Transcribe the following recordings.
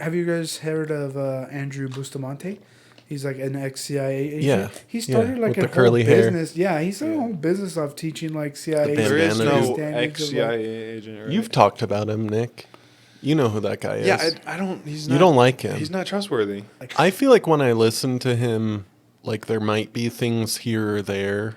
have you guys heard of Andrew Bustamante? He's like an ex-CIA agent. Yeah. He started like with a the whole curly hair. business. Yeah, he started a whole business of teaching like CIA. The There is bandana no standards of, ex-CIA agent, right? You've talked about him, Nick. You know who that guy is. Yeah, I don't. He's You not, don't like him. He's not trustworthy. I feel like when I listen to him, like there might be things here or there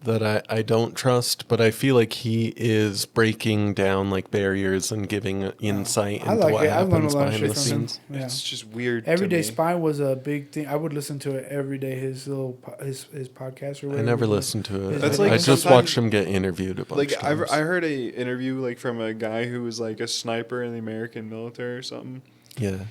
that I don't trust, but I feel like he is breaking down like barriers and giving insight I into like what it. I learned a happens lot of behind shit the from him. scenes. Yeah. It's just weird. Everyday to me. Spy was a big thing. I would listen to it every day. His little his podcast or whatever. I never he did. listened to it. That's like I just sometimes- watched him get interviewed a bunch Like of times. I heard a interview like from a guy who was like a sniper in the American military or something, Yeah.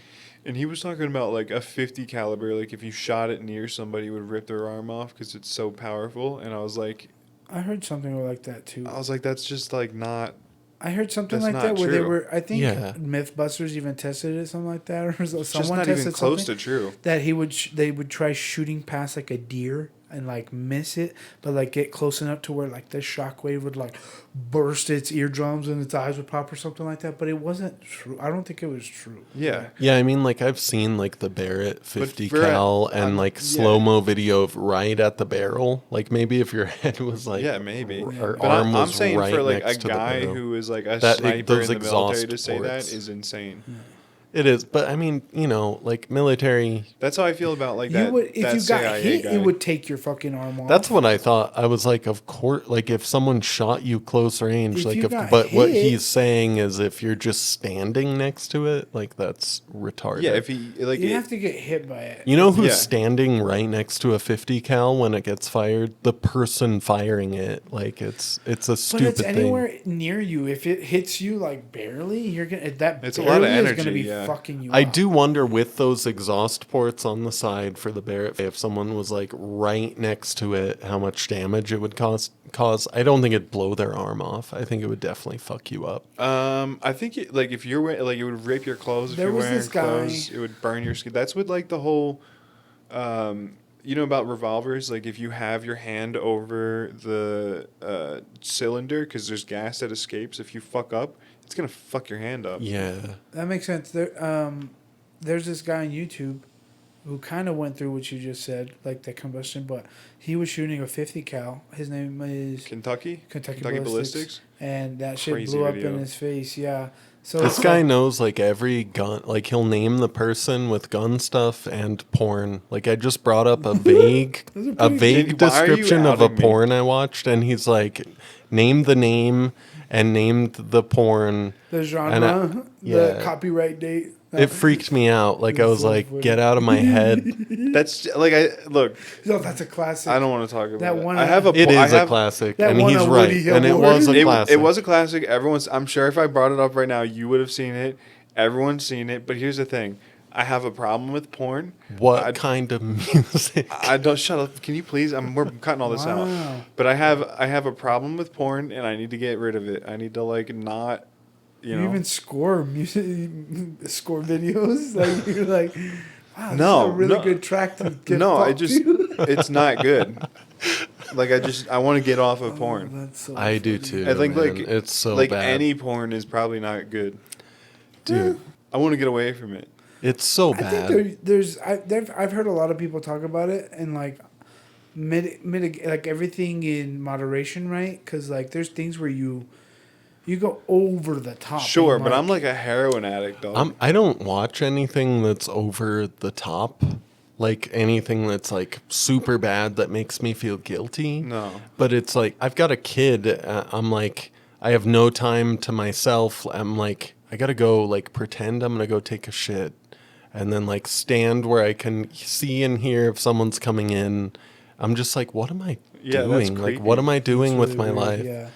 and he was talking about like a 50 caliber. Like if you shot it near somebody, it would rip their arm off because it's so powerful. And I was like, like that too. that's just like not. I heard something That's like not that where they true. were. I think Yeah. MythBusters even tested it, something like that, or someone Just not tested even close something to true. that he would they would try shooting past like a deer and like miss it, but like get close enough to where like the shockwave would like burst its eardrums and its eyes would pop or something like that. But it wasn't true. I don't think it was true. Yeah. Yeah, I mean, like I've seen like the Barrett 50 for cal and like yeah. slow mo video of right at the barrel. Like maybe if your head was like Yeah, maybe. or But arm I'm was saying right for like next a to the guy barrel. who is like a That- sniper in those the military exhaust to say that ports. is insane. It is, but I mean, you know, like military. That's how I feel about like that. You would if that you got CIA hit, guy. it would take your fucking arm off. That's what I thought. I was like, of course, like if someone shot you close range, If like you if, got but what hit- he's saying is if you're just standing next to it, like that's retarded. Yeah, if he like you it- have to get hit by it. You know who's Yeah. standing right next to a 50 cal when it gets fired? The person firing it. Like it's a But stupid it's thing. anywhere near you. If it hits you like barely, you're gonna that It's a lot of barely is energy, gonna be yeah. fucking you. I up. do wonder with those exhaust ports on the side for the Barrett, if someone was like right next to it, how much damage it would cause. I don't think it'd blow their arm off. I think it would definitely fuck you up. I think it, like if you're like it would rip your clothes if There you're was wearing this guy- clothes. It would burn your skin. That's what like the whole, you know about revolvers. Like if you have your hand over the cylinder because there's gas that escapes. If you fuck up, it's gonna fuck your hand up. Yeah. That makes sense. There's this guy on YouTube who kind of went through what you just said, like the combustion, but he was shooting a 50 cal. His name is Kentucky Kentucky Ballistics. Ballistics, and that shit Crazy blew up video. in his face. Yeah. So This it's guy like- knows like every gun, like he'll name the person with gun stuff and porn. Like I just brought up a vague, Those are a pretty vague good. Why are you description of a outing me? porn I watched, and he's like, name the name and named the porn. the genre, and the yeah. copyright date. It freaked me out. Like I was So like, funny. get out of my head. That's like I look. No, that's a classic. I don't want to talk about That it. one- I have a. It I is a have- classic, that and won he's a right, Woody and it Award. was a It, classic. it was a classic. Everyone's. I'm sure if I brought it up right now, you would have seen it. Everyone's seen it. But here's the thing. I have a problem with porn. What kind of music? I don't shut up. Can you please? We're cutting all this Wow. out. But I have a problem with porn, and I need to get rid of it. I need to like not. You know. even score music, score videos. Like you're like, wow, No, this is a really no. good track to get. No, I fucked just. to. It's not good. Like I want to get off of porn. That's so I do funny. too. I think man. like it's so like bad, any porn is probably not good. dude. I want to get away from it. It's so I bad. think I've heard a lot of people talk about it and like like everything in moderation, right? Because like there's things where you go over the top. Sure, and, but I'm like a heroin addict, dog. I don't watch anything that's over the top, like anything that's like super bad that makes me feel guilty. No. But it's like I've got a kid. I'm like I have no time to myself. I'm like I gotta go like pretend I'm gonna go take a shit, and then like stand where I can see and hear if someone's coming in. I'm just like, what am I Yeah, that's doing? Like, creepy. what am I doing It's with really my weird, life? Yeah.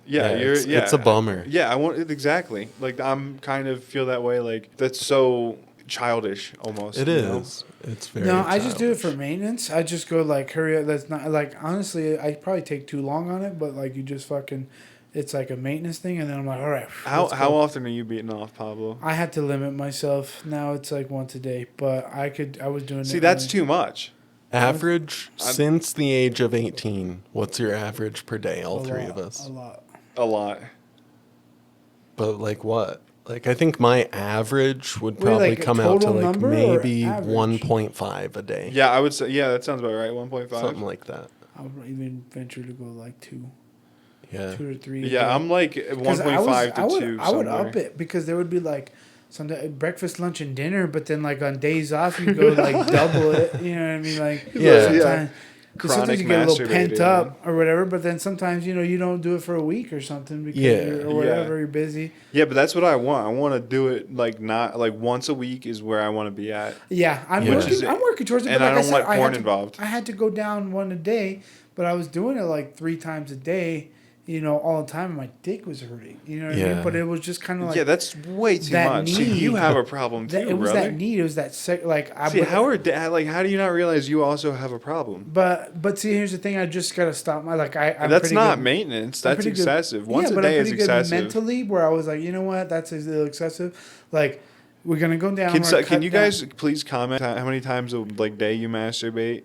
Yeah, Yeah, you're. it's a bummer. Yeah, I want it exactly. Like I'm kind of feel that way. Like that's so childish almost. It you is. know? It's very. No, I just do it childish. for maintenance. I just go like hurry up. That's not like honestly. I probably take too long on it, but like you just fucking, it's like a maintenance thing, and then I'm like, all right. How let's how go. often are you beating off, Pablo? I had to limit myself. Now it's like once a day, but I was doing it. See, that's only- too much. Average I'm- since the age of 18. What's your average per day? All a three lot, of us. A lot. A lot. But like what? Like, I think my average would Wait, probably like a come out to total like number or maybe average? 1.5 a day. Yeah, I would say. Yeah, that sounds about right. 1.5. Something like that. I would even venture to go like two Yeah. to three. Yeah, I'm like 'Cause 1.5 to I would, 2 I would somewhere. up it because there would be like Sunday breakfast, lunch, and dinner. But then like on days off, you go like double it. You know what I mean? Like Yeah. sometimes, 'cause sometimes Chronic you get a little pent masturbator, up or whatever. But then sometimes you don't do it for a week or something because Yeah. you're, or whatever you're busy. Yeah, but that's what I want. I want to do it like not like once a week is where I want to be at. Yeah, I'm Yeah. working. I'm working towards it. And but like I don't said, want had porn to- involved. I had to go down one a day, but I was doing it like 3 times a day. All the time. And my dick was hurting. You know what I Yeah. mean? But it was just kind of like Yeah, that's way too that much. See, need. you have a problem too, that, it was brother. that need. It was that See, how do you not realize you also have a problem? But see, here's the thing. I just gotta stop my I'm That's pretty not good- maintenance. I'm That's pretty good- excessive. Once yeah, a but I'm day is pretty good excessive. mentally, where I was like, you know what, that's a little excessive. Like, we're gonna go down. Can you guys please comment how many times a day you masturbate,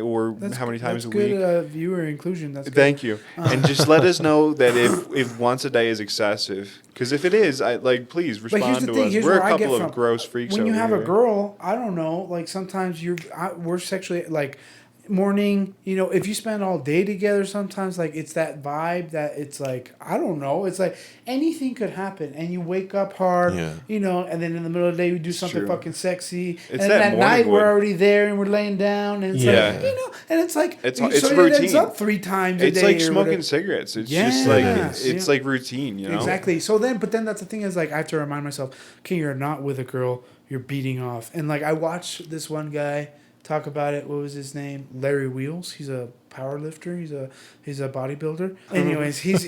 or how many times a week? That's good viewer inclusion. That's good. Thank you. And just let us know that if once a day is excessive, because if it is, please But here's respond the to thing. us. Here's We're where a I get couple from. of gross freaks. When you over have here. a girl, I don't know. Like sometimes we're sexually like morning. If you spend all day together, sometimes like it's that vibe that it's like I don't know. It's like anything could happen, and you wake up hard. Yeah. And then in the middle of the day we do something True. fucking sexy, It's and that then at morning night we're wood. already there and we're laying down, and it's Yeah. like and it's like It's so it routine. ends up 3 times a It's day. like or smoking whatever. cigarettes. It's Yeah. just like Yes. it's Yeah. like routine, you know. Exactly. But then that's the thing is like I have to remind myself, okay, you're not with a girl, you're beating off. And like I watched this one guy talk about it. What was his name? Larry Wheels. He's a power lifter. He's a bodybuilder. Anyways, he's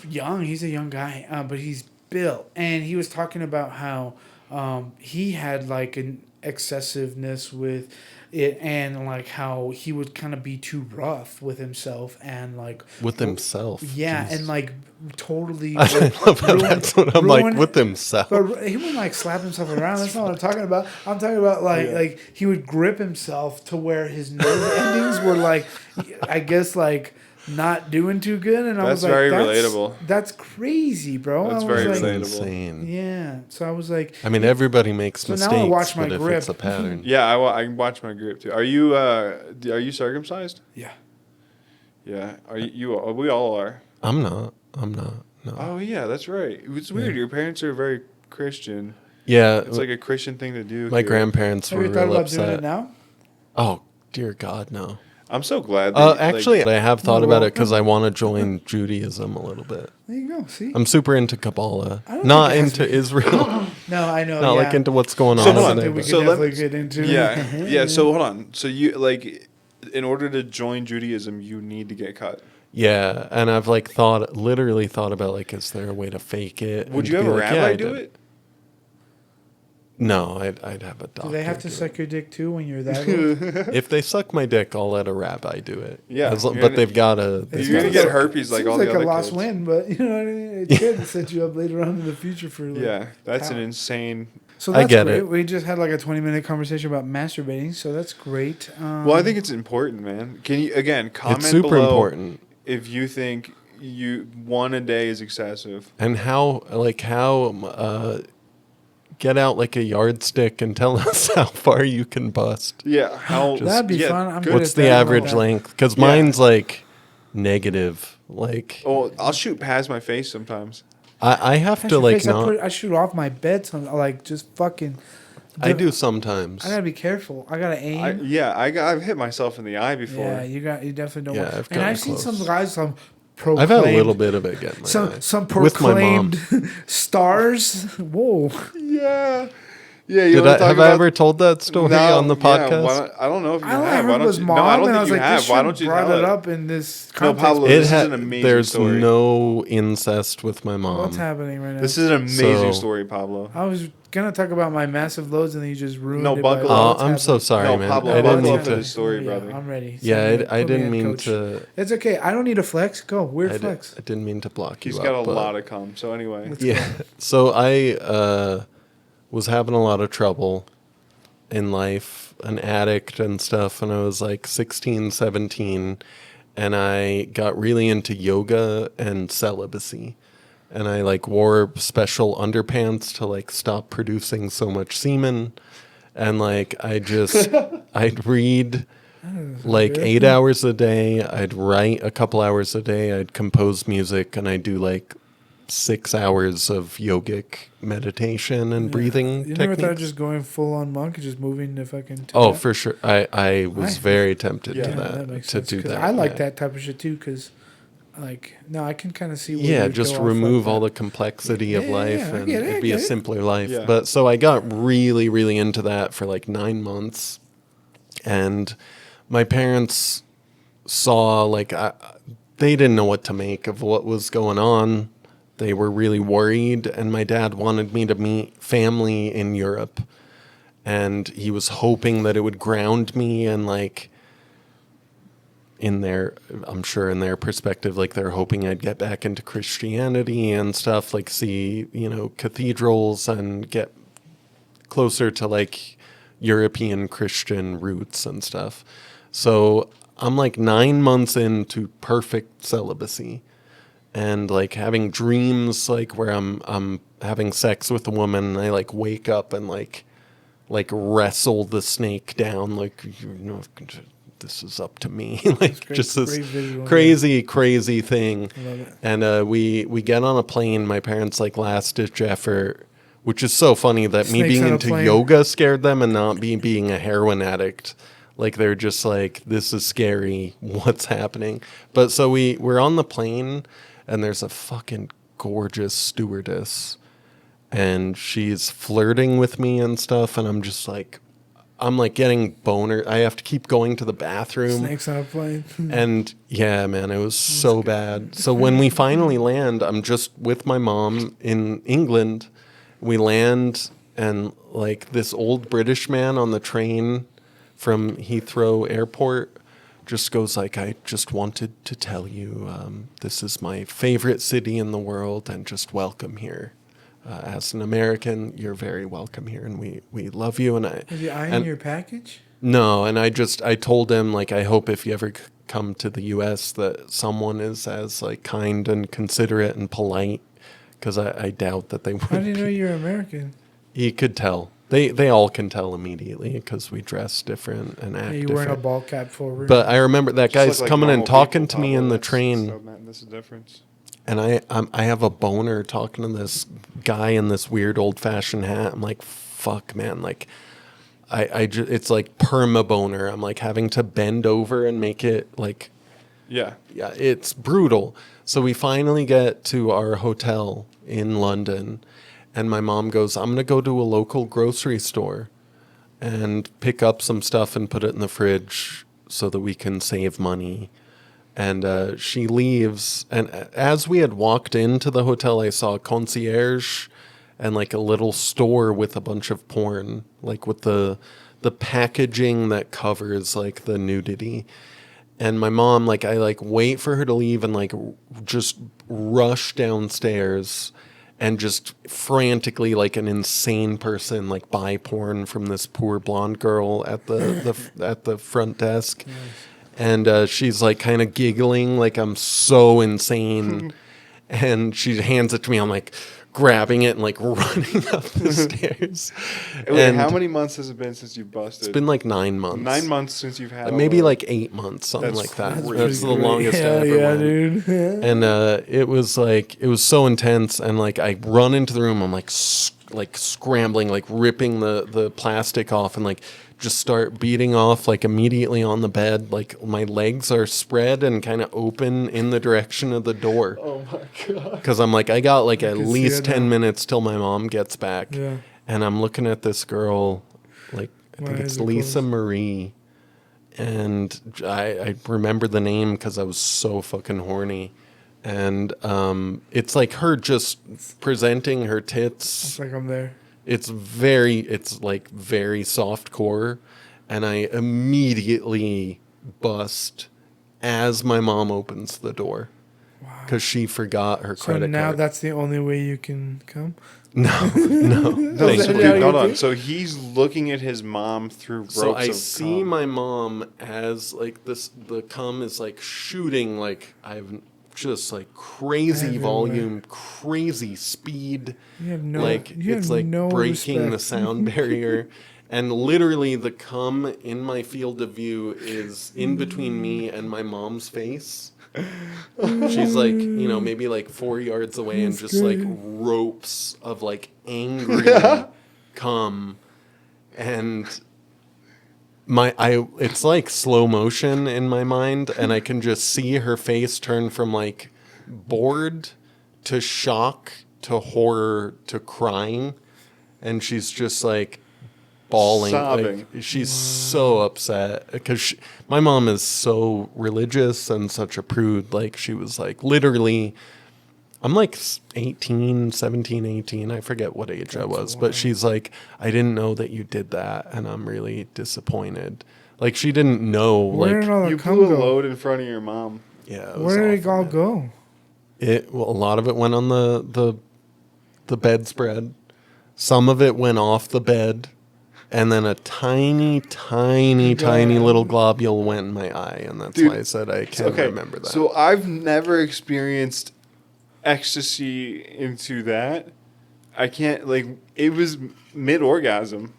young. He's a young guy, but he's built. And he was talking about how he had like an excessiveness with it, and like how he would kind of be too rough with himself and like With himself. yeah, Jeez. and like totally. I love how that's what I'm like ruin- with himself. But he wouldn't like slap himself around. That's not what I'm talking about. I'm talking about like he would grip himself to where his nerve endings were like, I guess like not doing too good. And I That's was like, very relatable. That's crazy, bro. That's I very was like, relatable. Insane. yeah. So I was like, I mean, everybody makes So now I mistakes, watch my but if grip. it's a pattern. Yeah, I watch my grip too. Are you circumcised? yeah. Yeah. Are you? We all are. I'm not. No. Oh yeah, that's right. It's weird. Your parents are very Christian. Yeah. It's like a Christian thing to do. my here. grandparents Have were you thought real about doing it upset. now? Oh, dear God, no. I'm so glad. That, Actually, I have thought You're about it welcome. because I want to join Judaism a little bit. There you go. See? I'm super into Kabbalah, I don't not think it has into Israel, No, I know. not yeah. like into what's going So on hold over on. there. Something we but- could So let- definitely get into. yeah. So hold on. So you like, in order to join Judaism, you need to get cut. Yeah, and I've literally thought about like, is there a way to fake it? Would and you to have be a like, yeah, rabbi I do did. it? No, I'd have a doctor. Do they have to do suck your dick too when you're that old? it. If they suck my dick, I'll let a rabbi do it. Yeah, But you're they've got to. You're gonna get herpes like Seems all like the other a lost kids. win, but you know what I mean. It could set you up later on in the future for like, Yeah, that's an How? insane. So I that's get great. it. We just had like a 20-minute conversation about masturbating, so that's great. Well, I think it's important, man. Can you again comment It's super below important. if you think one a day is excessive? And how get out like a yardstick and tell us how far you can bust. Yeah, how That'd be yeah, fun. I'm good. good What's at the that. average Okay. length? Because Yeah. mine's like negative. Like Oh, I'll shoot past my face sometimes. I have Touch to your like face, not. I shoot off my bed, so like just fucking. I do sometimes. I gotta be careful. I gotta aim. I've hit myself in the eye before. Yeah, you definitely don't. Yeah, want. I've And gotten I've seen some close. guys I've had a little bit of it get in my eye. some With my mom. proclaimed stars. Whoa. Yeah. Yeah, you Did wanna I talk have I about- ever told that story No, on the yeah, podcast? I don't know if you I only have. Why heard don't was you? mom, No, I don't and I think was you like, have. this Why shit don't you brought tell it it? up in this No, context. Pablo, this is an amazing there's story. no incest with my mom. What's happening right now? This is an amazing So- story, Pablo. I was gonna talk about my massive loads, and then you just ruined No, it. by buckle what's up. I'm so happening. sorry, No, man. Pablo, I didn't buckle mean up for to. this story, Yeah, brother. I'm ready. Yeah, Put I me didn't in, mean coach. to. It's okay. I don't need a flex. Go. Weird I flex. didn't mean to block you. He's got a but- lot of cum. So anyway, Let's Yeah. So I was having a lot of trouble in life, an addict and stuff, and I was like 16, 17, and I got really into yoga and celibacy. and I like wore special underpants to like stop producing so much semen. And like I'd read like good. 8 hours a day. I'd write a couple hours a day. I'd compose music, and I'd do like 6 hours of yogic meditation and breathing You never thought of techniques. just going full on monk and just moving to fucking Tibet? Oh, for sure. I was I- very tempted Yeah. to Yeah, that, that makes to sense. do 'Cause that. I like yeah. that type of shit too. Because, like, no, I can kind of see. Where Yeah, you'd just go off remove like all that. the complexity of Yeah, life, I and get it, I it'd be a get it. simpler life. Yeah. But so I got really, really into that for like 9 months, and my parents saw like they didn't know what to make of what was going on. They were really worried, and my dad wanted me to meet family in Europe, and he was hoping that it would ground me and like in their, I'm sure in their perspective, like they're hoping I'd get back into Christianity and stuff, like see, cathedrals and get closer to like European Christian roots and stuff. So I'm like 9 months into perfect celibacy and like having dreams like where I'm having sex with a woman and I like wake up and like wrestle the snake down like this is up to me like great- just this great visual, crazy thing. I love it. And we get on a plane, my parents like last ditch effort, which is so funny that me Snakes being on a into plane. yoga scared them and not being a heroin addict. Like they're just like, this is scary, what's happening? But so we're on the plane and there's a fucking gorgeous stewardess and she's flirting with me and stuff, and I'm like getting boner. I have to keep going to the bathroom. Snakes on a plane. And yeah, man, it was so bad. So when we finally land, I'm just with my mom in England. We land, and like this old British man on the train from Heathrow Airport just goes like, I just wanted to tell you this is my favorite city in the world, and just welcome here. As an American, you're very welcome here, and we love you. And Have you eyeing and your package? no, and I told him like I hope if you ever come to the U.S. that someone is as like kind and considerate and polite, because I doubt that they would. How do you know be. you're American? He could tell. They all can tell immediately because we dress different and act Yeah, you wearing a different. ball cap forward. But I remember that Just guy's look like coming and normal talking people, to me in Pablo. the train. So, man, that's the difference. And I have a boner talking to this guy in this weird old fashioned hat. I'm like, fuck, man. Like, it's like perma boner. I'm like having to bend over and make it like, Yeah. yeah, it's brutal. So we finally get to our hotel in London, and my mom goes, I'm going to go to a local grocery store and pick up some stuff and put it in the fridge so that we can save money. And she leaves. And as we had walked into the hotel, I saw a concierge and like a little store with a bunch of porn, like with the packaging that covers like the nudity. And my mom, like, I like wait for her to leave and like just rush downstairs and just frantically, like an insane person, like buy porn from this poor blonde girl at the front desk. And she's like kind of giggling, like I'm so insane. And she hands it to me. I'm like grabbing it and like running up the stairs. Wait, And how many months has it been since you busted? it's been like 9 months. 9 months since you've had Maybe all like 8 months, something That's like that. crazy. That's the Pretty great. longest I Hell ever yeah, went. dude. And it was so intense, and like I run into the room, I'm like like scrambling, like ripping the plastic off, and like just start beating off like immediately on the bed. Like my legs are spread and kind of open in the direction of the door. Oh my god. Because I'm like, I got like at can see least it 10 now. minutes till my mom gets back. Yeah. And I'm looking at this girl, like, I My think eyes it's are Lisa closed. Marie. And I remember the name because I was so fucking horny. And it's like her just presenting her tits. It's like I'm there. It's like very soft core. And I immediately bust as my mom opens the door. Because she forgot her So credit now card. that's the only way you can come? No. No, Thank so you. dude, hold on. So he's looking at his mom through ropes So I of see cum. my mom as like the cum is like shooting, like just like crazy Everywhere. volume, crazy speed. You have no, Like you it's have like no breaking the respect. sound barrier. And literally the cum in my field of view is in between me and my mom's face. She's like, maybe like 4 yards away and That's just like great. ropes of like angry cum. And it's like slow motion in my mind, and I can just see her face turn from like bored to shock to horror to crying. And she's just like bawling. Sobbing. Like, she's so upset because my mom is so religious and such a prude. Like, she was like, literally, I'm like 18, 17, 18. I forget what age I was. But she's like, I didn't know that you did that, and I'm really disappointed. Like, she didn't know. Where did Like, all the You cum blew a go? load in front of your mom. yeah, it was Where did it awful, all man. go? Well, a lot of it went on the bedspread. Some of it went off the bed. And then a tiny little globule went in my eye, and that's Dude, why I said I can't remember that. So I've never experienced ecstasy into that. I can't, like, it was mid-orgasm.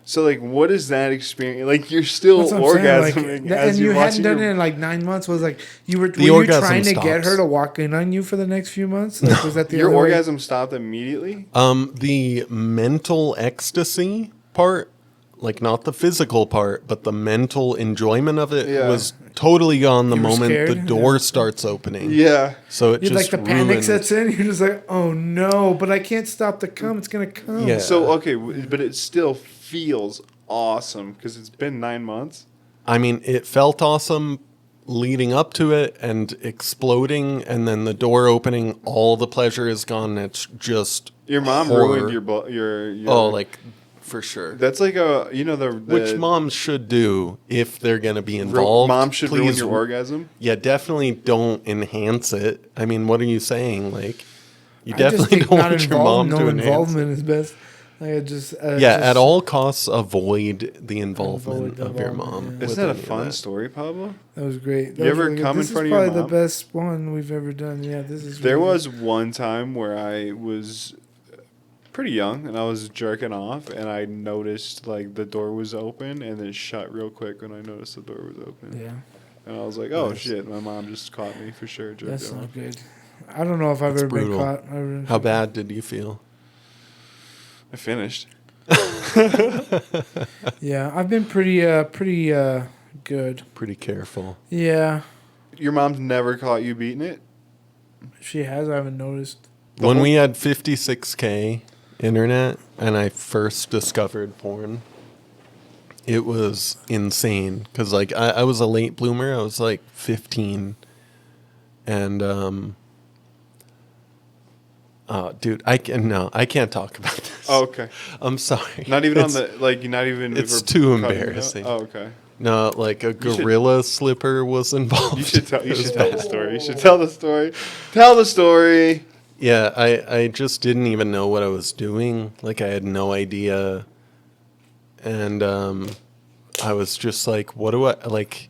So, like, what is that experience? Like, you're still That's what I'm saying, orgasming like, as and you're you hadn't watching done your... it in like 9 months. Was like were The you orgasm trying to get stops. her to walk in on you for the next few months? Like, was that the Your other way? orgasm stopped immediately? The mental ecstasy part, like not the physical part, but the mental enjoyment of it Yeah. was totally gone the You were moment the scared? door Yeah. starts opening. Yeah. So it You're like just the panic ruined. sets in. You're just like, oh no, but I can't stop the cum. It's gonna come. Yeah. So, okay, but it still feels awesome because it's been 9 months. I mean, it felt awesome leading up to it and exploding, and then the door opening, all the pleasure is gone. It's just Your mom horror. ruined your Oh, like for sure. That's like a, the Which moms should do if they're going to be involved. Mom should ruin Please, your orgasm. Yeah, definitely don't enhance it. I mean, what are you saying? Like, you I just definitely think don't not want your mom no to enhance it. involvement is best. Like I just Yeah, just, at all costs, avoid the involvement Avoid of your involvement, mom. yeah. with Isn't that a any of fun that. story, Pablo? That was great. You ever come in this front of is your probably mom? the best one we've ever done. Yeah, this is. There really was one time where I was pretty young and I was jerking off and I noticed like the door was open and then shut real quick when I noticed the door was open. Yeah, And I was like, oh Nice. shit, my mom just caught me for sure jerking that's off. not good. I don't know if I've That's ever brutal. been caught. I really- How bad did you feel? I finished. Yeah, I've been pretty good. Pretty careful. Yeah, Your mom's never caught you beating it? she has. I haven't noticed. When whole- we had 56K internet and I first discovered porn, it was insane. Because, like, I was a late bloomer. I was, like, 15. And, dude, I can't talk about this. Oh, okay. I'm sorry. Not even It's- on the, like, not even... it's for too cutting it out? embarrassing. Oh, okay. No, like a You should- gorilla slipper was involved. You should tell. You It was should tell the bad. story. You should tell the story. Tell the story. Yeah, I just didn't even know what I was doing. Like, I had no idea. And I was just like, what do I, like,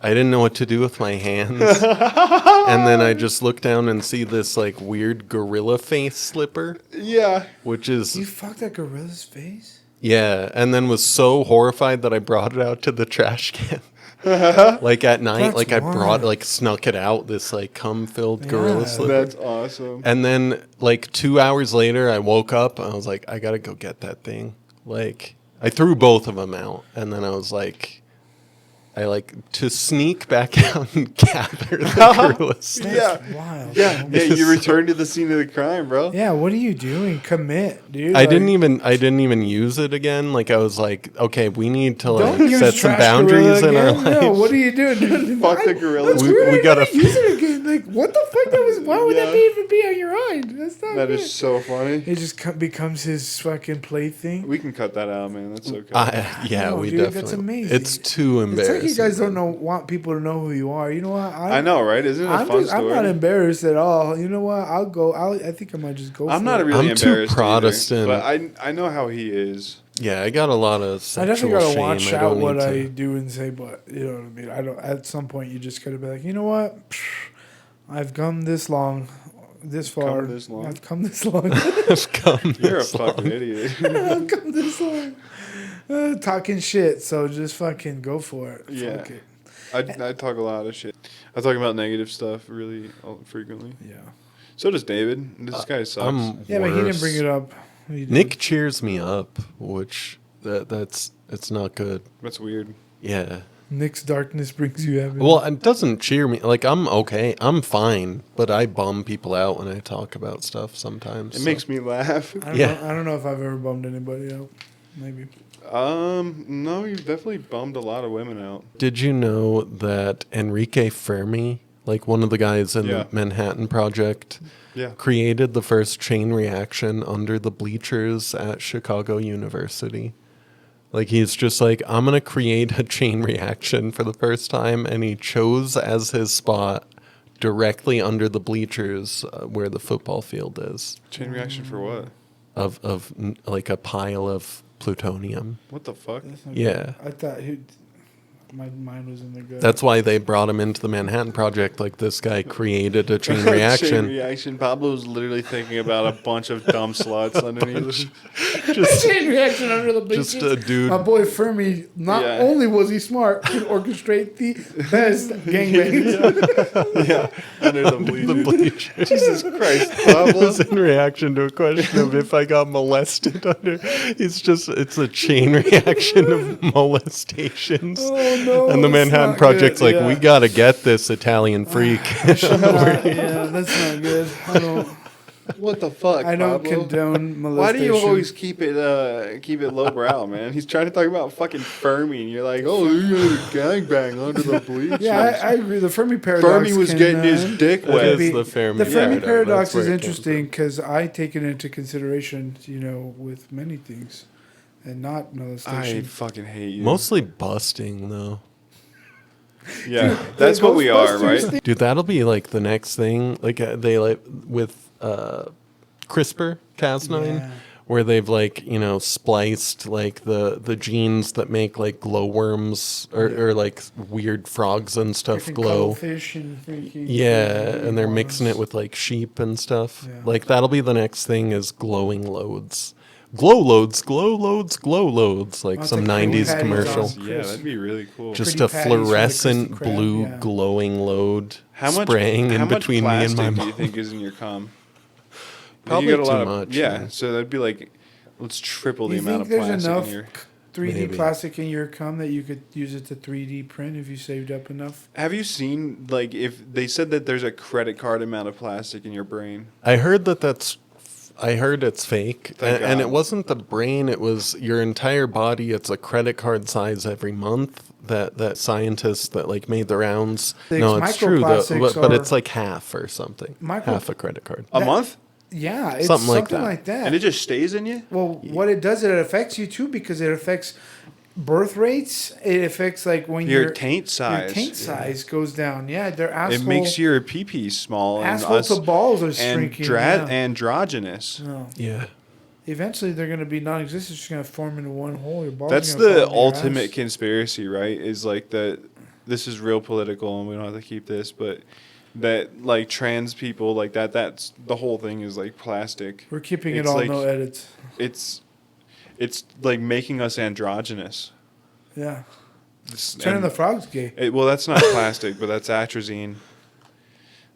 I didn't know what to do with my hands. And then I just looked down and see this, like, weird gorilla face slipper, Yeah. which is, You fucked that gorilla's face. yeah. And then was so horrified that I brought it out to the trash can. Like, at night, That's like, I wild. snuck it out, this, like, cum-filled gorilla Yeah. slipper. That's awesome. And then, like, 2 hours later, I woke up and I was like, I gotta go get that thing. Like, I threw both of them out. And then I was like, to sneak back out and gather the gorilla slipper. Yeah. Wild. Yeah. Yeah. You returned to the scene of the crime, bro. Yeah. What are you doing? Commit, dude. I Like, didn't even use it again. Like, I was like, okay, we need to, Don't like, use set some trash boundaries gorilla in our again. life. No, what are you doing? Dude? Fuck the gorilla. That's We- weird. we I gotta- never use it again. Like, what the fuck? That was. Why would that Yeah. even be on your mind? That's not That good. is so funny. It just becomes his fucking plaything. We can cut that out, man. That's okay. Yeah, No, we dude, that's definitely. amazing. It's too It's embarrassing. like you guys don't want people to know who you are. You know what? I know, right? Isn't it a I'm fun just, I'm story? not embarrassed at all. You know what? I'll go. I think I might just go. I'm for not it. really I'm too embarrassed. Protestant. Either, but I know how he is. Yeah, I got a lot of I sexual definitely gotta shame. watch I out don't what need I to. do and say, but you know what I mean. I don't. At some point, you just gotta be like, you know what? I've come this long, this far. Come this long? I've come this long. I've come You're a this long. fucking idiot. I've come this long. Talking shit, so just fucking go for it. Yeah. Fuck it. I talk a lot of shit. I talk about negative stuff really frequently. Yeah. So does David. This guy sucks. Yeah, but he didn't worse. bring it up. He did. Nick cheers me up, which it's not good. That's weird. Yeah. Nick's darkness brings you heaven. Well, it doesn't cheer me. Like, I'm okay. I'm fine. But I bum people out when I talk about stuff sometimes. It makes me laugh. I don't know if I've ever bummed anybody out. Maybe. No, you've definitely bummed a lot of women out. Did you know that Enrique Fermi, like one of the guys in Yeah. the Manhattan Project, Yeah. created the first chain reaction under the bleachers at Chicago University? Like, he's just like, I'm going to create a chain reaction for the first time. And he chose as his spot directly under the bleachers where the football field is Chain reaction for what? of like a pile of plutonium. What the fuck? That's not Yeah. good. I thought my mind was in the good. That's why they brought him into the Manhattan Project. Like, this guy created a chain Chain reaction. reaction. Pablo's literally thinking about a bunch of dumb sluts underneath. Just, chain reaction under the bleachers. just a dude. My boy Fermi, not Yeah. only was he smart, could orchestrate the best gangbangs. Yeah, under the The bleachers. bleachers. Jesus Christ, It Pablo. was in reaction to a question of if I got molested under. It's a chain reaction of molestations. Oh no! And the that's Manhattan not Project's good. like, we gotta get this Italian freak. Yeah, that's not good. What the fuck, I don't Pablo? condone molestation. Why do you always keep it lowbrow, man? He's trying to talk about fucking Fermi, and you're like, oh, you got a gangbang under the bleachers. Yeah, I agree. The Fermi paradox. Fermi was getting his dick That wet. is the Fermi The Fermi paradox. paradox That's where is it came interesting because I take it into consideration, with many things, and not I molestation. fucking hate you. Mostly busting, though. Yeah, that's what we are, Ghostbusters right? Dude, that'll be like the next thing. Like, they like with CRISPR Cas9, Yeah. where they've like spliced like the genes that make like glowworms or like weird frogs and stuff Freaking glow. cuttlefish and freaking Yeah, and they're iguanas. mixing it with like sheep and stuff. Yeah. Like, that'll be the next thing is glowing loads. Glow loads, glow loads, glow loads. Like Oh, it's some like 90s patties commercial. on- Yeah, that'd be really cool. Just Pretty a patties from the fluorescent Krusty Krab, blue yeah. glowing load how much spraying in between me and my do you mom. think is in your cum? Probably You got a too lot of- much. Yeah, man. so that'd be like, let's triple the You amount think of there's plastic enough in here. 3D Maybe. plastic in your cum that you could use it to 3D print if you saved up enough? Have you seen, like, if they said that there's a credit card amount of plastic in your brain? I heard I heard it's fake. Thank And God. it wasn't the brain, it was your entire body. It's a credit card size every month that scientists that like made the rounds. No, it's true though, Microplastics but are- it's like half or something. Half a credit card. A month? Yeah, it's Something something like like that. that. And it just stays in you? Well, what it does, it affects you too because it affects birth rates. It affects like when Your taint size. Your taint size goes down. Yeah, their asshole. It makes your pee-pee small and asshole to balls are and shrinking. yeah. androgynous. No. Yeah. Eventually, they're going to be non-existent. It's just going to form into one hole. Your balls. That's are gonna the fall in your ultimate ass. conspiracy, right? Is like that. This is real political, and we don't have to keep this, but that like trans people like that. That's the whole thing is like plastic. We're keeping it It's all like- no edits. It's like making us androgynous. Yeah, This- turning and the frogs gay. well, that's not plastic, but that's atrazine.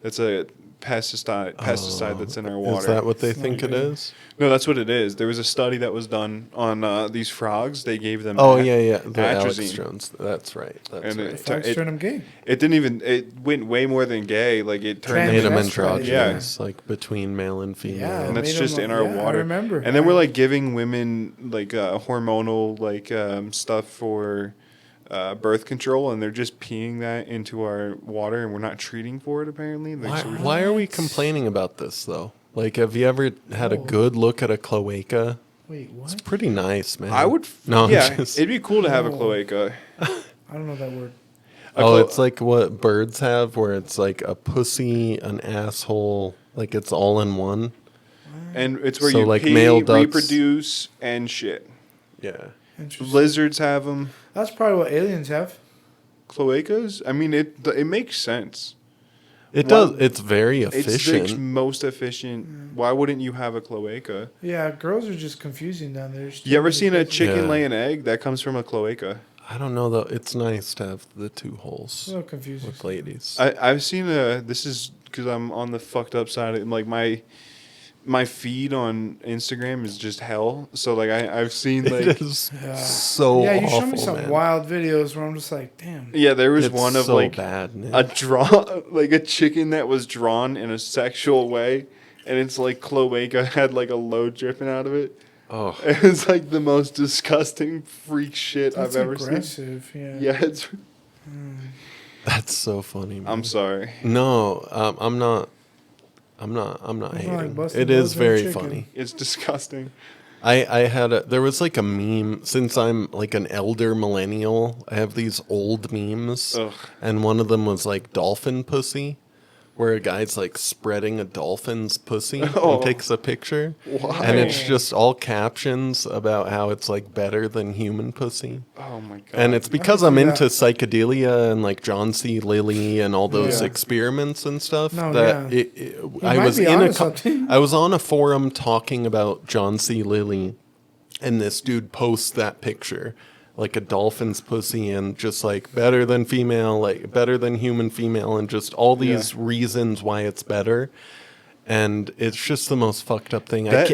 That's a pesticide that's in our water. Is that what they It's not think it good. is? No, that's what it is. There was a study that was done on these frogs. They gave them Oh, yeah. The Alex atrazine. Jones. That's right. That's And right. The frogs turn them gay. It didn't even. It went way more than gay. Like it turned Made them them That's right, androgynous, like between male and female. Yeah, and that's made just them, in our yeah, I water. remember. And then we're like giving women like hormonal like stuff for birth control, and they're just peeing that into our water, and we're not treating for it apparently. Like, Why, so we're- why are we complaining about this, though? Like, have you ever had a Oh. good look at a cloaca? Wait, It's what? pretty nice, man. I would. No, I'm yeah, just- it'd be cool to have a No. cloaca. I don't know that word. Oh, it's like what birds have, where it's like a pussy, an asshole, like it's all in one. And it's where So, you like, pee, male ducks- reproduce, and shit. Yeah. Interesting. Lizards have them. That's probably what aliens have. Cloacas. I mean, it makes sense. It Why- does. It's very It's the efficient. most efficient. Why wouldn't you have a cloaca? Yeah, girls are just confusing down there. You ever seen a chicken Yeah. lay an egg? That comes from a cloaca. I don't know though. It's nice to have the two holes So confusing. with ladies. I've seen this is because I'm on the fucked up side. Like my feed on Instagram is just hell. So like I've seen like it is Yeah. so Yeah, you awful, show me some man. wild videos where I'm just like, damn. yeah, there was It's one of so like bad, man. a draw like a chicken that was drawn in a sexual way, and it's like cloaca had like a load dripping out of it. Oh, It's like the most disgusting freak shit That's I've ever seen. aggressive. Yeah. Yeah, it's. that's so funny. Man. I'm sorry. No, I'm not. I'm not It's not like hating. busting It is loads of very chicken. funny. It's disgusting. I had there was like a meme, since I'm like an elder millennial, I have these old memes, Ugh. and one of them was like dolphin pussy, where a guy's like spreading a dolphin's pussy Oh. and takes a picture. Why? And it's just all captions about how it's like better than human pussy. Oh my god. And it's because I I'm see into that. psychedelia and like John C. Lilly and all those Yeah. experiments and stuff. No, that yeah. I might was be in onto something. I was on a forum talking about John C. Lilly, and this dude posts that picture, like a dolphin's pussy, and just like better than female, like better than human female, and just all these reasons why it's better. And it's just the most fucked up thing. That-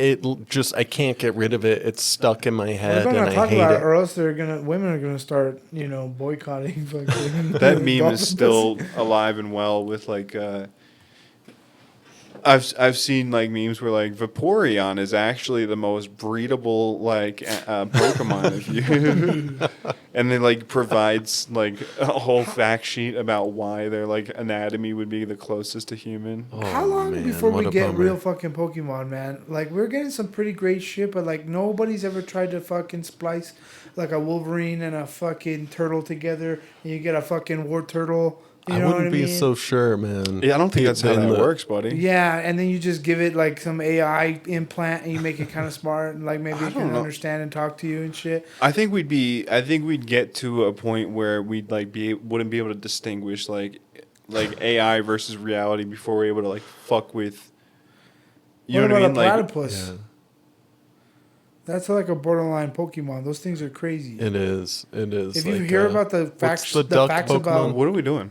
I can't get rid of it. It's stuck in my Well, head, they better and not I talk hate about it. or else women are gonna start, boycotting fucking. That meme dolphin is still pussy. alive and well with like I've seen like memes where like Vaporeon is actually the most breedable like Pokemon if you and then like provides like a whole fact sheet about why their like anatomy would be the closest to human. How Oh, long man, before what we a get bummer. real fucking Pokemon, man? Like, we're getting some pretty great shit, but like nobody's ever tried to fucking splice like a Wolverine and a fucking turtle together, and you get a fucking war turtle. You I know wouldn't what I be mean? so sure, man. Yeah, I don't think that's how In that the- works, buddy. Yeah, and then you just give it like some AI implant, and you make it kind of smart, and like maybe I it don't can know. understand and talk to you and shit. I think we'd get to a point where we'd like wouldn't be able to distinguish like AI versus reality before we're able to like fuck with. You What know what I mean? about a Like platypus? Yeah, That's like a borderline Pokemon. Those things are crazy. it is. It is. If you like, hear about the facts, the duck facts Pokemon? about what are we doing?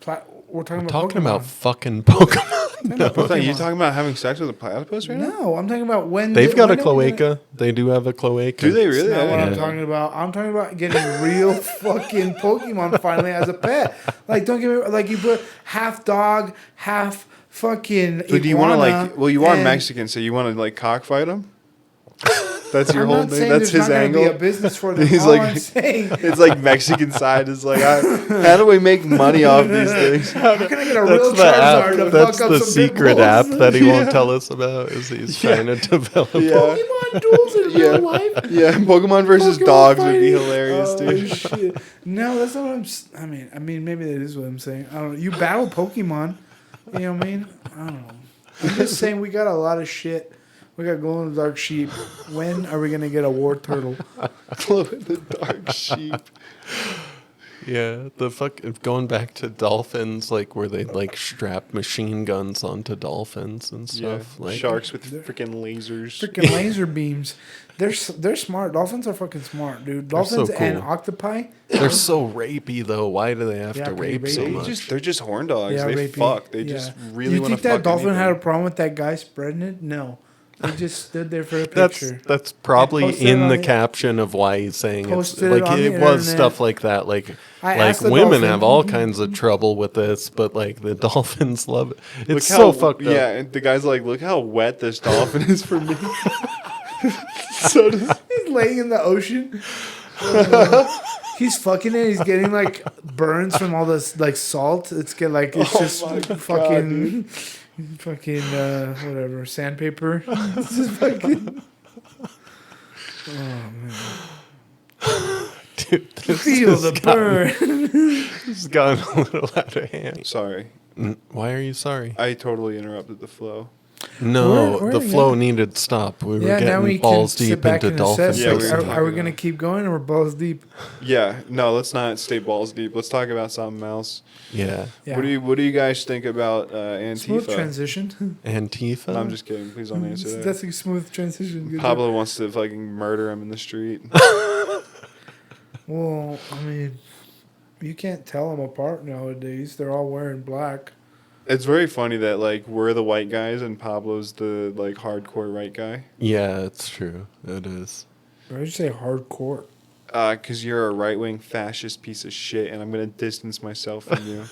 we're talking We're about talking Pokemon. about fucking Pokemon. I thought you Pokemon. talking about having sex with a platypus right now? No, I'm talking about when They've got a when are we gonna- cloaca. They do have a cloaca. Do they really? That's not what I I'm didn't know. talking about. I'm talking about getting real fucking Pokemon finally as a pet. Like, don't get me like you put half dog, half fucking. But do you want to iguana, like? Well, you are and Mexican, so you want to like cockfight him. That's your I'm whole not thing. saying That's there's his not gonna angle. be a business for them. He's All like- I'm saying, It's like Mexican side is like, how do we make money off these things? how can I get a real That's the Charizard to app. That's fuck up the some big secret balls? app that he won't Yeah. tell us about. Is he's Yeah. trying to develop? Yeah. Pokemon duels in Yeah. real life. Yeah, Pokemon versus Pokemon dogs would be fighting? hilarious, Oh, dude. shit. No, that's not what I mean, maybe that is what I'm saying. I don't know. You battle Pokemon. You know what I mean? I don't know. I'm just saying we got a lot of shit. We got glow in the dark sheep. When are we gonna get a war turtle? Glow in the dark sheep. Yeah, the fuck. Going back to dolphins, like where they like strap machine guns onto dolphins and Yeah, stuff. Like sharks with freaking lasers. Freaking laser beams. They're smart. Dolphins are fucking smart, dude. They're so Dolphins and cool. octopi. they're so rapey though. Why do they have Yeah, to pretty rape so rapey. much? They're just horn dogs. Yeah, they rapey. fuck. They Yeah. just really You want to think fuck. that dolphin had a anything. problem with that guy spreading it? No. They just stood there for a That's picture. that's probably posted it in on the the- caption of why he's saying it's Posted it like on it the was internet. stuff like that. Like I like asked the women dolphin. have all kinds of trouble with this, but like the dolphins love it. It's Look so how, fucked up. Yeah, and the guy's like, look how wet this dolphin is for me. So does, He's laying in the ocean. He's fucking it. He's getting like burns from all this like salt. It's it's Oh just my God, fucking, fucking whatever sandpaper. It's just fucking. Oh man! Dude, this Feel has the gotten- burn. This has gotten a little out of hand. sorry, Why are you sorry? I totally interrupted the flow. No, We're the flow yeah. needed to stop. We were Yeah, now we getting can balls sit deep back into and dolphin assess. Yeah, Like, we were fixing. talking are we about gonna it. keep going or we're balls deep? Yeah, no, let's not stay balls deep. Let's talk about something else. Yeah. Yeah. What do you guys think about Smooth Antifa? transition. Antifa? No, I'm just kidding. Please don't answer that. That's a smooth transition. Good job. Pablo wants to fucking murder him in the street. Well, I mean, you can't tell them apart nowadays. They're all wearing black. It's very funny that like we're the white guys and Pablo's the like hardcore right guy. Yeah, it's true. It is. Why did you say hardcore? Cause you're a right wing fascist piece of shit, and I'm gonna distance myself from you,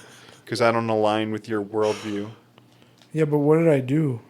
cause I don't align with your worldview. Yeah, but what did I do?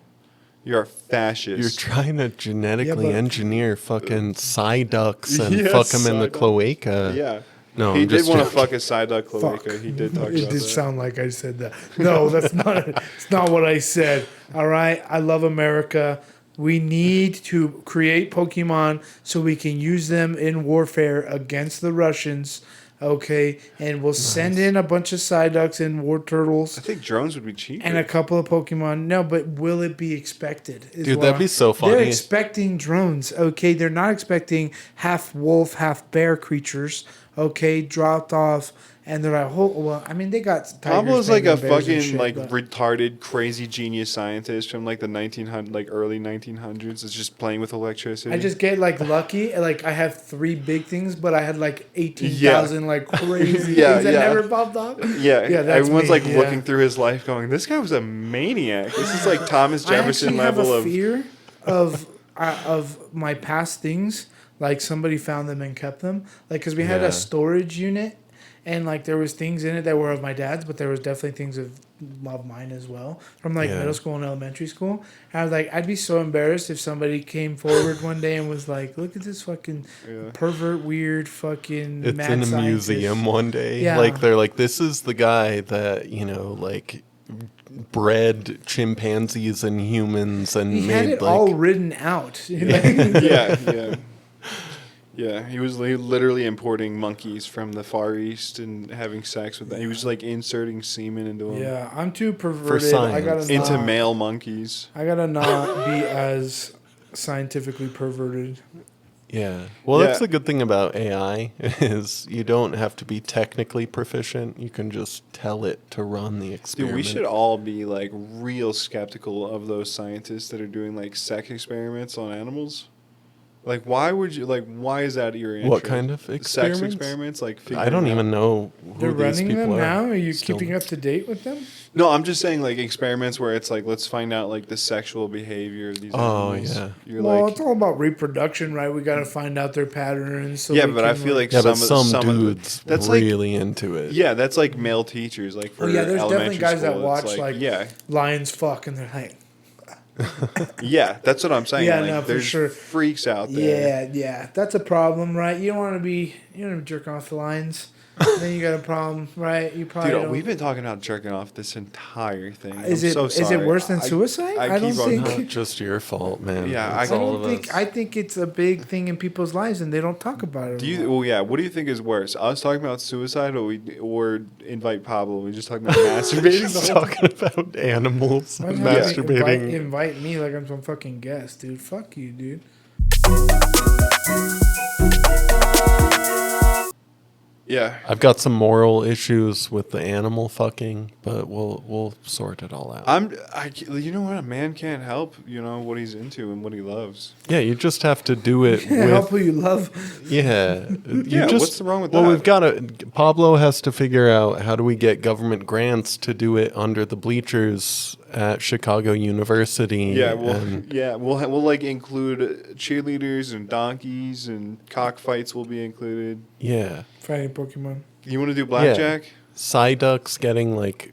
You're a fascist. You're trying to genetically Yeah, but- engineer fucking psyducks and Yes, fuck them in the psyduck. cloaca. Yeah. No, He I'm did just want to joking. fuck a side duck cloaca. Fuck. He did talk It about did that. sound like I said that. No, that's not. It's not what I said. All right, I love America. We need to create Pokemon so we can use them in warfare against the Russians. Okay, and we'll send in a bunch of Psyducks and War Turtles I think drones would be cheaper. and a couple of Pokemon. No, but will it be expected? is Dude, what that'd be so They're funny. expecting drones. Okay, they're not expecting half wolf, half bear creatures. Okay, dropped off, and they're like, oh, well, I mean, they got tigers, Pablo's like a penguins, bears, and fucking shit, like but- retarded, crazy genius scientist from like the 1900, like early 1900s. That's just playing with electricity. I just get like lucky. Like I have 3 big things, but I had like 18,000 like crazy Yeah, things that yeah. never popped up. yeah, Yeah, that's everyone's me, like yeah. looking through his life, going, "This guy was a maniac." This is like Thomas I Jefferson actually have level a of. fear of my past things. Like somebody found them and kept them. Like because we had Yeah. a storage unit, and like there was things in it that were of my dad's, but there was definitely things of mine as well from like Yeah. middle school and elementary school. And I was like, I'd be so embarrassed if somebody came forward one day and was like, "Look at this fucking Yeah. pervert, weird, fucking It's mad in a scientist." museum one day. Yeah. Like they're like, this is the guy that, like bred chimpanzees and humans and He made had it like all written out. Yeah. Yeah, he was literally importing monkeys from the Far East and having sex with them. He was like inserting semen into them. Yeah, I'm too perverted. I gotta science. Into not, male monkeys. I gotta not be as scientifically perverted. Yeah. Well, that's Yeah. the good thing about AI is you don't have to be technically proficient. You can just tell it to run the Dude, experiment. we should all be like real skeptical of those scientists that are doing like sex experiments on animals. Like, why is that your interest? What kind of Sex experiments? experiments? Like, I don't figuring even out- know who They're these running people them are. now. Are you Still- keeping up to date with them? No, I'm just saying like experiments where it's like, let's find out like the sexual behavior of these Oh, animals. yeah. You're Well, like, it's all about reproduction, right? We gotta find out their patterns. So yeah, we but I can, feel like Yeah, but some some of the- dudes that's like, really into it. yeah, that's like male teachers, like for Oh, yeah, there's definitely elementary guys that school, watch it's like yeah, lions fuck, and they're like, yeah, that's what I'm saying. Yeah, like, no, for there's sure. freaks out there. yeah, that's a problem, right? You don't want to be jerking off the lions. Then you got a problem, right? You probably Dude, don't. we've been talking about jerking off this entire thing. Is I'm it so is it sorry. worse than suicide? I don't keep on- think. Not just your fault, man. Yeah, It's I I all don't of think. us. I think it's a big thing in people's lives, and they don't talk about it. Do you? Well, yeah. What do you think is worse? Us talking about suicide, or invite Pablo? We just talking about masturbating. Just the whole talking about animals Why and does he masturbating. invite me like I'm some fucking guest, dude. Fuck you, dude. Yeah. I've got some moral issues with the animal fucking, but we'll sort it all out. You know what? A man can't help. You know what he's into and what he loves. Yeah, you just have to do it Help with. who you love. Yeah, you Yeah, just, what's wrong with well, that? we've got to. Pablo has to figure out how do we get government grants to do it under the bleachers at Chicago University. Yeah. Well. and- Yeah. We'll like include cheerleaders and donkeys and cockfights will be included. yeah. Fighting Pokemon. You want to do blackjack? Psyducks getting like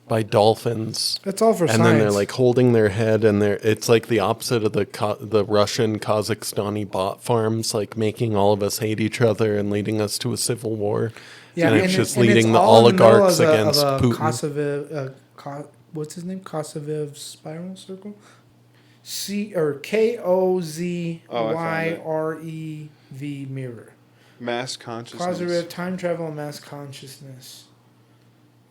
by dolphins. That's all for And science. then they're like holding their head, and it's like the opposite of the Russian Kazakhstani bot farms, like making all of us hate each other and leading us to a civil war. and it's just leading the all in middle oligarchs of against a Putin. what's his name? Kosovo spiral circle. Kozyrev mirror. Mass consciousness. Kozyrev time travel and mass consciousness.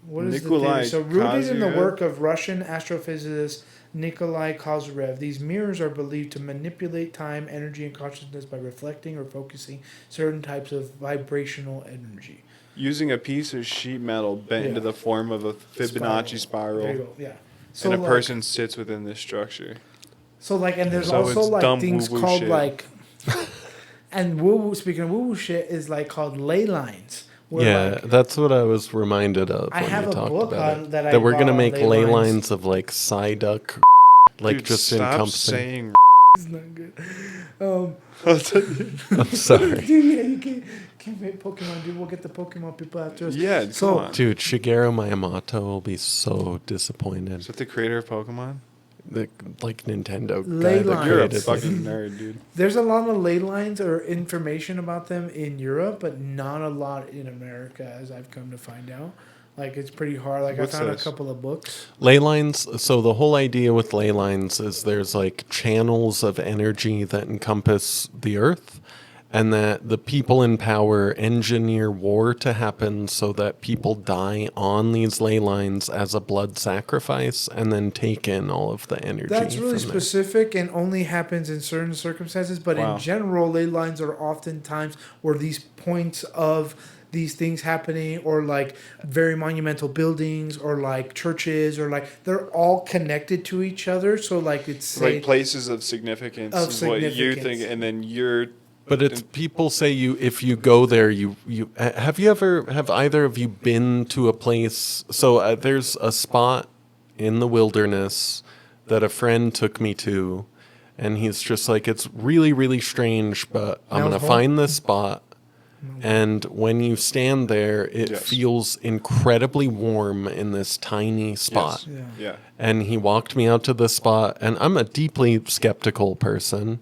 What is Nikolai the theory? So rooted in the Kozyrev? work of Russian astrophysicist Nikolai Kozyrev. These mirrors are believed to manipulate time, energy, and consciousness by reflecting or focusing certain types of vibrational energy. Using a piece of sheet metal bent into the form of a Fibonacci spiral, There you go. Yeah. So and a person sits within this structure. So like, and there's So also it's like dumb things woo-woo called shit. like, and woo woo. Speaking of woo woo shit, is like called ley lines. Where Yeah, like, that's what I was reminded of I when have you a talked book about on it. that I That we're bought gonna on make ley ley lines. lines of like Psyduck, like Dude, just stop encompassing. saying. It's not good. I'm sorry. Dude, yeah, you can't make Pokemon, dude. We'll get the Pokemon people after us. Yeah, come So on. Dude, Shigeru Miyamoto will be so disappointed. Is that the creator of Pokemon? The like Nintendo Ley guy that lines. You're a created fucking nerd, dude. there's a lot of ley lines or information about them in Europe, but not a lot in America, as I've come to find out. Like it's pretty hard. Like What's I found this? a couple of books. ley lines. So the whole idea with ley lines is there's like channels of energy that encompass the earth, and that the people in power engineer war to happen so that people die on these ley lines as a blood sacrifice and then take in all of the energy. That's really from there. specific and only happens in certain circumstances. But Wow. in general, ley lines are oftentimes where these points of these things happening, or like very monumental buildings, or like churches, or like they're all connected to each other. So like it's Like places of significance Of is what you significance. think, and then you're. But it's people say if you go there you have either of you been to a place? So there's a spot in the wilderness that a friend took me to, and he's just like, it's really really strange, but I'm Mel's gonna home? find this spot. And when you stand there, it Yes. feels incredibly warm in this tiny spot. Yes. yeah. Yeah. And he walked me out to the spot, and I'm a deeply skeptical person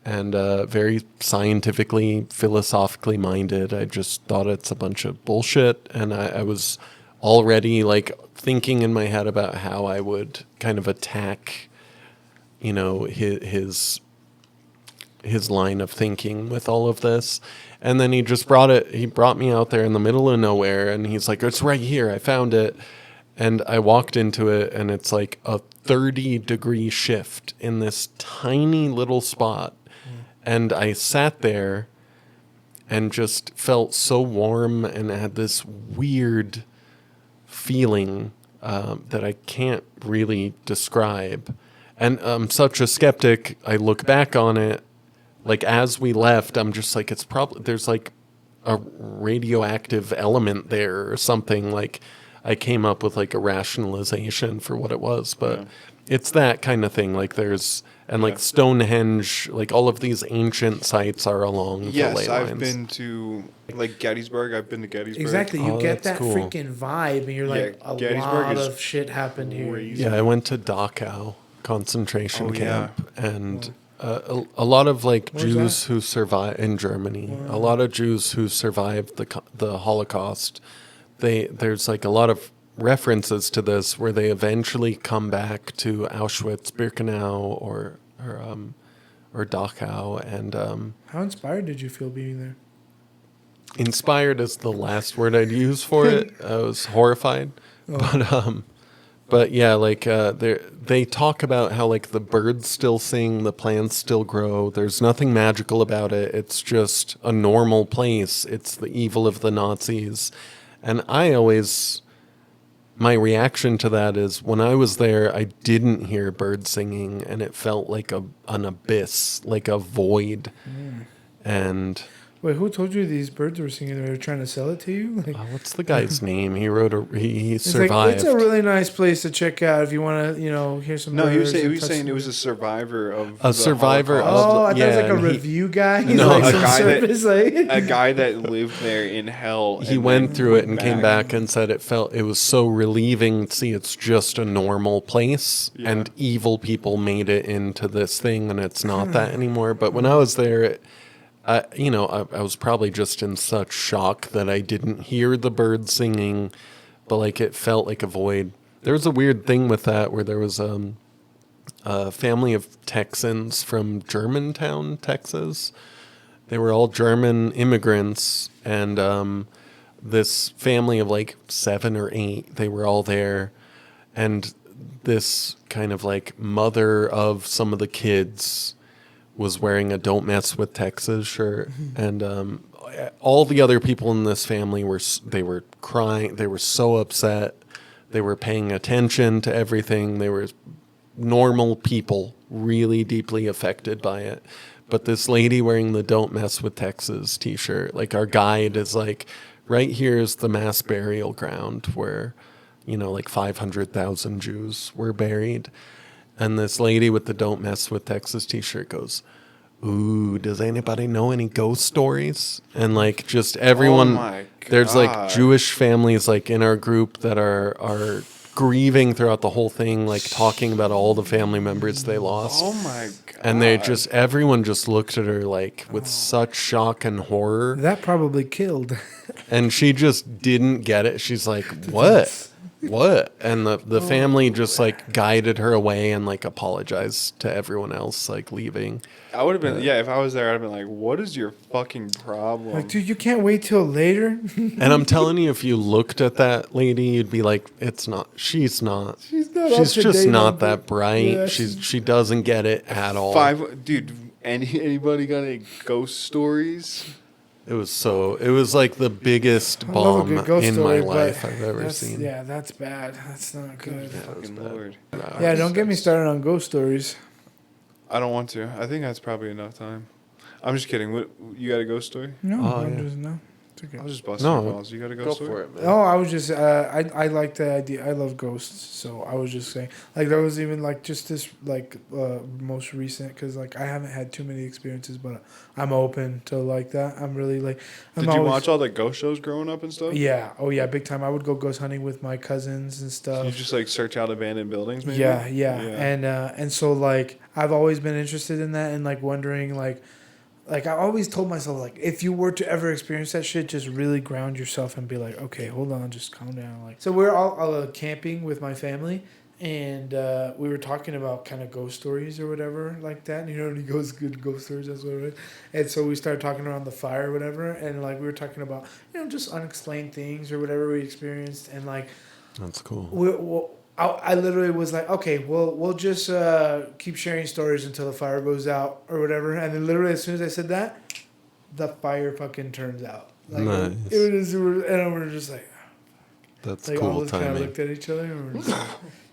and very scientifically, philosophically minded. I just thought it's a bunch of bullshit, and I was already like thinking in my head about how I would kind of attack, you know, his line of thinking with all of this. And then he brought me out there in the middle of nowhere, and he's like, it's right here, I found it. And I walked into it, and it's like a 30-degree shift in this tiny little spot. And I sat there and just felt so warm and had this weird feeling that I can't really describe. And I'm such a skeptic, I look back on it, like as we left, I'm just like, it's probably, there's like a radioactive element there or something. Like I came up with like a rationalization for what it was, but it's that kind of thing. Like there's, and like Stonehenge, like all of these ancient sites are along the Yes, ley lines. I've been to like Gettysburg. I've been to Gettysburg. Exactly, you Oh, get that's that cool. freaking vibe, and you're like, Yeah, a Gettysburg lot is of shit happened here. crazy. Yeah, I went to Dachau concentration Oh, yeah. camp, and a lot of like Where's Jews that? who survived in Germany. A lot of Jews who survived the Holocaust. There's like a lot of references to this where they eventually come back to Auschwitz, Birkenau, or Dachau, and How inspired did you feel being there? inspired is the last word I'd use for it. I was horrified, but yeah, like they talk about how like the birds still sing, the plants still grow. There's nothing magical about it. It's just a normal place. It's the evil of the Nazis, and my reaction to that is when I was there, I didn't hear birds singing, and it felt like an abyss, like a void, and. Wait, who told you these birds were singing? They were trying to sell it to you? Like, What's the guy's name? He wrote he it's survived. like, it's a really nice place to check out if you want to, hear some No, birds. he was and touch saying some- it was a survivor of A survivor Holocaust. Oh, I thought it was like a and he- review guy. He's No, like a some guy that- service, like a guy that lived there in hell. He and went then through it and went came back and said it was so relieving to see it's just a normal place, Yeah. and evil people made it into this thing, and it's not that anymore. But when I was there, I was probably just in such shock that I didn't hear the birds singing, but like it felt like a void. There was a weird thing with that where there was a family of Texans from Germantown, Texas. They were all German immigrants, and this family of like 7 or 8, they were all there, and this kind of like mother of some of the kids was wearing a "Don't Mess with Texas" shirt, and all the other people in this family they were crying. They were so upset. They were paying attention to everything. They were normal people, really deeply affected by it. But this lady wearing the "Don't Mess with Texas" t-shirt, like our guide is like, right here is the mass burial ground where, like 500,000 Jews were buried. And this lady with the "Don't Mess with Texas" t-shirt goes, "Ooh, does anybody know any ghost stories?" And like just everyone, my there's like God. Jewish families like in our group that are grieving throughout the whole thing, like talking about all the family members they lost. Oh my God. And everyone just looked at her like with such shock and horror. That probably killed. And she just didn't get it. She's like, "What? What?" And the family just like guided her away and like apologized to everyone else, like leaving. I would have been, if I was there, I'd have been like, what is your fucking problem? Like, dude, you can't wait till later. And I'm telling you, if you looked at that lady, you'd be like, she's not. She's not. She's up to just date not on that bright. Yeah, She doesn't get it at all. Dude, anybody got any ghost stories? It was like the biggest I love a bomb good ghost in story, my but life I've ever that's- seen. Yeah, that's bad. That's not good. Fucking Lord. Yeah, don't get me started on ghost stories. I don't want to. I think that's probably enough time. I'm just kidding. What, you got a ghost story? No, Oh, I'm yeah. just no. It's okay. I was just busting No, your balls. You got a Go ghost for story? it, man. Oh, I was just I like the idea. I love ghosts, so I was just saying like there was even like just this like most recent because like I haven't had too many experiences, but I'm open to like that. I'm really like. Did you watch all the ghost shows growing up and stuff? Yeah. Oh yeah, big time. I would go ghost hunting with my cousins and stuff. You just like search out abandoned buildings, maybe? Yeah. And so like I've always been interested in that and like wondering like I always told myself like if you were to ever experience that shit, just really ground yourself and be like, okay, hold on, just calm down. Like so we're all camping with my family and we were talking about kind of ghost stories or whatever like that. You know, any good ghost stories, that's what it is. And so we started talking around the fire or whatever, and like we were talking about just unexplained things or whatever we experienced, and like That's cool. I literally was like, okay, we'll just keep sharing stories until the fire goes out or whatever. And then literally as soon as I said that, the fire fucking turns out. Like, Nice. It was, and we were just like That's all of cool us kind of timing. looked at each other and we were just like,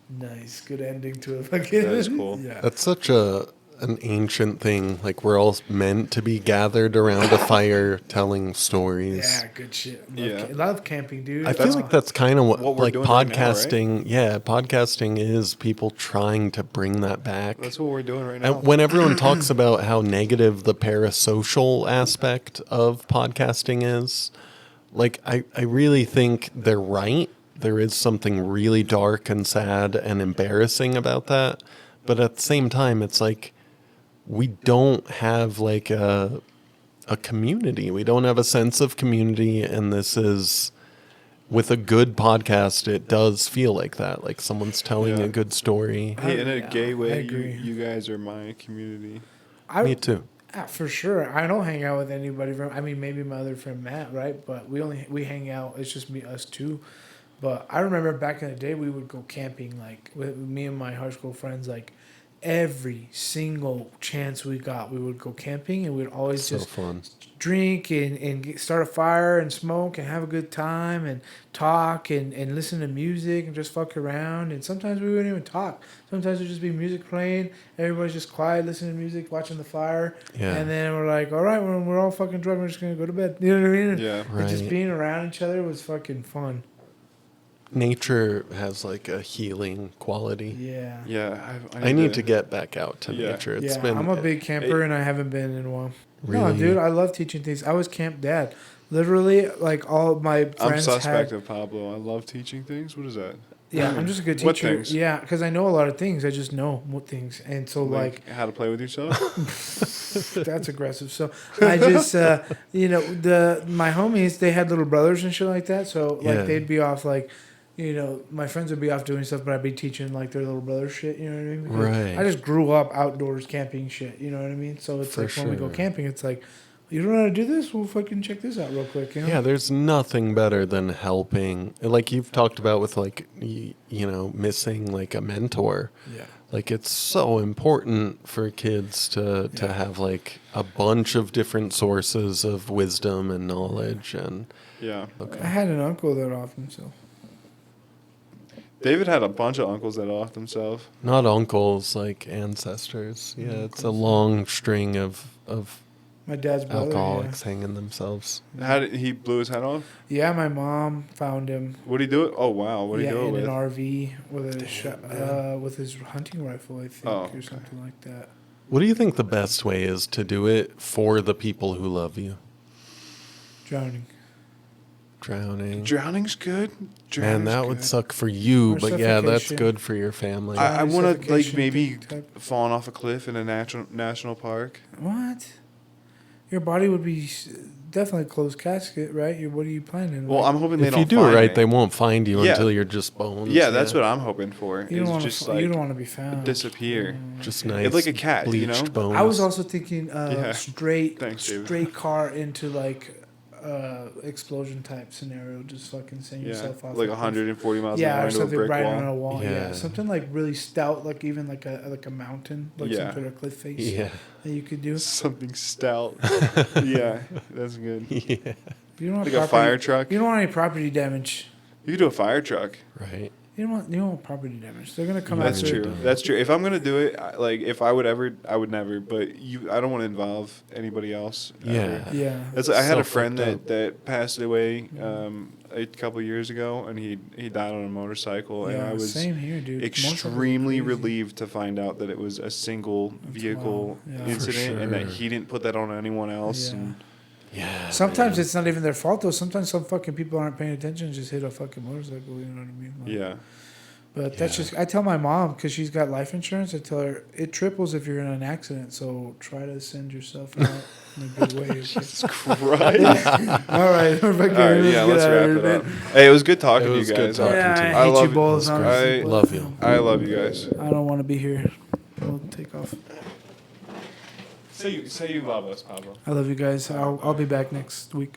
nice, good ending to a fucking. That is cool. Yeah. That's such an ancient thing. Like we're all meant to be gathered around a fire telling stories. Yeah, good shit. Yeah. Love camping, dude. I feel like that's kind of what we're like doing right now, right? podcasting. Yeah, podcasting is people trying to bring that back. That's what we're doing right now. And when everyone talks about how negative the parasocial aspect of podcasting is, like I really think they're right. There is something really dark and sad and embarrassing about that. But at the same time, it's like we don't have like a community. We don't have a sense of community, and this is with a good podcast. It does feel like that, like someone's telling Yeah. a good story. Hey, in a Yeah, gay I way, agree. you guys are my community. Me too. For sure. I don't hang out with anybody from. I mean, maybe my other friend Matt, right? But we hang out. It's just us two. But I remember back in the day, we would go camping like with me and my high school friends. Like every single chance we got, we would go camping, and we'd always So just fun. drink and start a fire and smoke and have a good time and talk and listen to music and just fuck around. And sometimes we wouldn't even talk. Sometimes it'd just be music playing. Everybody's just quiet, listening to music, watching the fire. Yeah. And then we're like, all right, we're all fucking drunk. We're just going to go to bed. You know what I mean? Yeah. And just Right. being around each other was fucking fun. Nature has like a healing quality. Yeah. Yeah. I need to get back out to Yeah. nature. It's Yeah, been I'm a big camper and I haven't been in a while. No, Really? dude, I love teaching things. I was camp dad. Literally, like all my I'm friends suspect had. of Pablo. I love teaching things. What is that? Yeah, I'm just a good What teacher. things? Yeah, because I know a lot of things. I just know what things, and so like how to play with yourself? that's aggressive. So I just my homies, they had little brothers and shit like that. So like Yeah. they'd be off like. My friends would be off doing stuff, but I'd be teaching like their little brother shit. You know what I mean? Because Right. I just grew up outdoors camping shit. You know what I mean? So it's For like when we go sure. camping, it's like, You don't know how to do this? We'll fucking check this out real quick. You know? Yeah, there's nothing better than helping. Like you've talked about with like, missing like a mentor. Yeah. Like it's so important for kids to have like a bunch of different sources of wisdom and knowledge and Yeah. I had an uncle that off himself. David had a bunch of uncles that off themselves. not uncles, like ancestors. Yeah, it's a long string of My dad's brother. alcoholics hanging themselves. How did he blew his head off? Yeah, my mom found him. What did he do it? Oh wow, what did he do it in with? an RV with his hunting rifle, I think, Oh, or okay. something like that. What do you think the best way is to do it for the people who love you? Drowning. Drowning. Drowning's good. Man, Drowning's that good. would suck for you, Or but yeah, that's suffocation. good for your family. I want to like Suffocation maybe type. falling off a cliff in a national park. What? Your body would be definitely closed casket, right? What are you planning? Well, I'm hoping they if don't you do find it right, me. they won't find you Yeah. until you're just bones. Yeah, that's what I'm hoping for. you don't Is want just to. like You don't want to be found. disappear. Just nice. like a cat, you bleached know? bones. I was also thinking Yeah. straight Thanks, David. straight car into like explosion type scenario. Just fucking send Yeah, yourself off. like a cliff. 140 miles an Yeah, hour or into a something brick right on wall. a wall. Yeah. Yeah. Something like really stout, like even like a mountain, like Yeah. some sort of cliff face Yeah. that you could do. Something stout. Yeah, that's good. Yeah. You don't want Like a fire truck. You don't want any property damage. You could do a fire truck. Right. You don't want property damage. They're gonna come That's after. true. That's true. If I'm gonna do it, if I would ever, I would never. But I don't want to involve anybody else. Yeah. ever. Yeah. That's I had So a friend fucked up. that passed away a couple years ago, and he died on a motorcycle, and Yeah, I was same here, dude. extremely Motorcycles are crazy. relieved to find out that it was a single vehicle wild. Yeah. For incident, and that sure. he didn't put that on anyone else. Yeah. And Yeah. Sometimes it's not even their fault though. Sometimes some fucking people aren't paying attention, and just hit a fucking motorcycle. You know what I mean? Like, yeah, But that's Yeah. just. I tell my mom because she's got life insurance. I tell her it triples if you're in an accident. So try to send yourself out in a good way. Okay? Jesus Christ. All right, we're fucking. All right, yeah, let's wrap it up. Hey, it was good talking It to you was good guys. talking Yeah, to I you. I hate love you it. both. It was great. honestly, I but, love you. I love you guys. I don't want to be here. We'll take off. Say you love us, Pablo. I love you guys. I'll be back next week.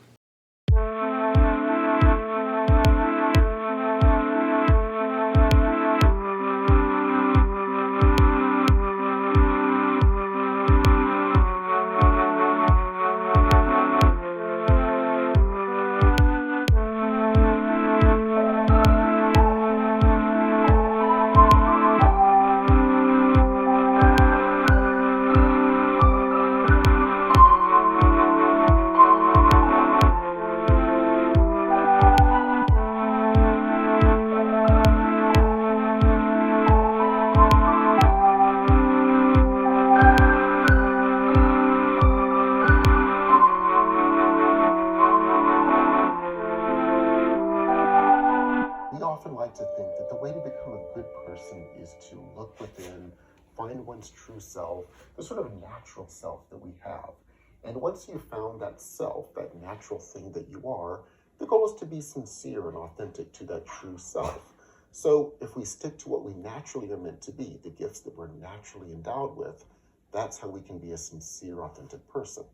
We often like to think that the way to become a good person is to look within, find one's true self, the sort of natural self that we have. And once you've found that self, that natural thing that you are, the goal is to be sincere and authentic to that true self. So if we stick to what we naturally are meant to be, the gifts that we're naturally endowed with, that's how we can be a sincere, authentic person.